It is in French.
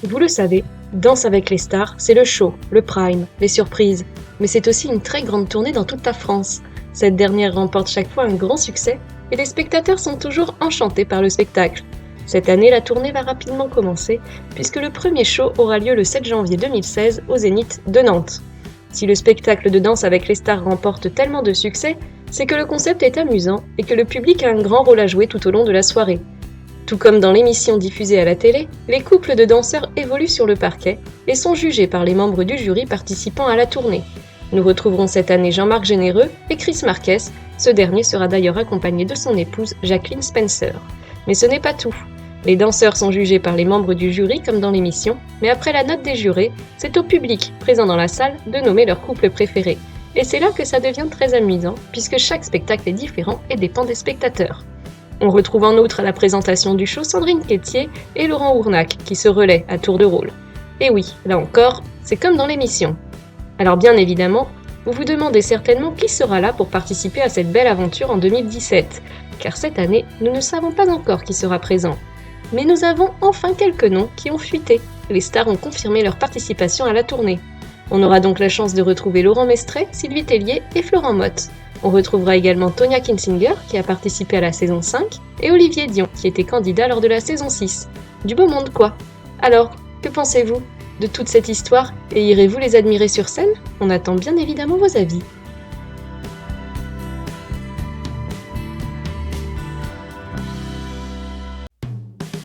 Vous le savez, Danse avec les stars, c'est le show, le prime, les surprises. Mais c'est aussi une très grande tournée dans toute la France. Cette dernière remporte chaque fois un grand succès et les spectateurs sont toujours enchantés par le spectacle. Cette année, la tournée va rapidement commencer puisque le premier show aura lieu le 7 janvier 2016 au Zénith de Nantes. Si le spectacle de Danse avec les stars remporte tellement de succès, c'est que le concept est amusant et que le public a un grand rôle à jouer tout au long de la soirée. Tout comme dans l'émission diffusée à la télé, les couples de danseurs évoluent sur le parquet et sont jugés par les membres du jury participant à la tournée. Nous retrouverons cette année Jean-Marc Généreux et Chris Marquez, ce dernier sera d'ailleurs accompagné de son épouse Jacqueline Spencer. Mais ce n'est pas tout. Les danseurs sont jugés par les membres du jury comme dans l'émission, mais après la note des jurés, c'est au public présent dans la salle de nommer leur couple préféré. Et c'est là que ça devient très amusant, puisque chaque spectacle est différent et dépend des spectateurs. On retrouve en outre à la présentation du show Sandrine Quétier et Laurent Ournac qui se relaient à tour de rôle. Et oui, là encore, c'est comme dans l'émission. Alors bien évidemment, vous vous demandez certainement qui sera là pour participer à cette belle aventure en 2017, car cette année, nous ne savons pas encore qui sera présent. Mais nous avons enfin quelques noms qui ont fuité. Les stars ont confirmé leur participation à la tournée. On aura donc la chance de retrouver Laurent Mestret, Sylvie Tellier et Florent Mott. On retrouvera également Tonya Kinsinger, qui a participé à la saison 5, et Olivier Dion, qui était candidat lors de la saison 6. Du beau monde, quoi. Alors, que pensez-vous de toute cette histoire, et irez-vous les admirer sur scène ? On attend bien évidemment vos avis.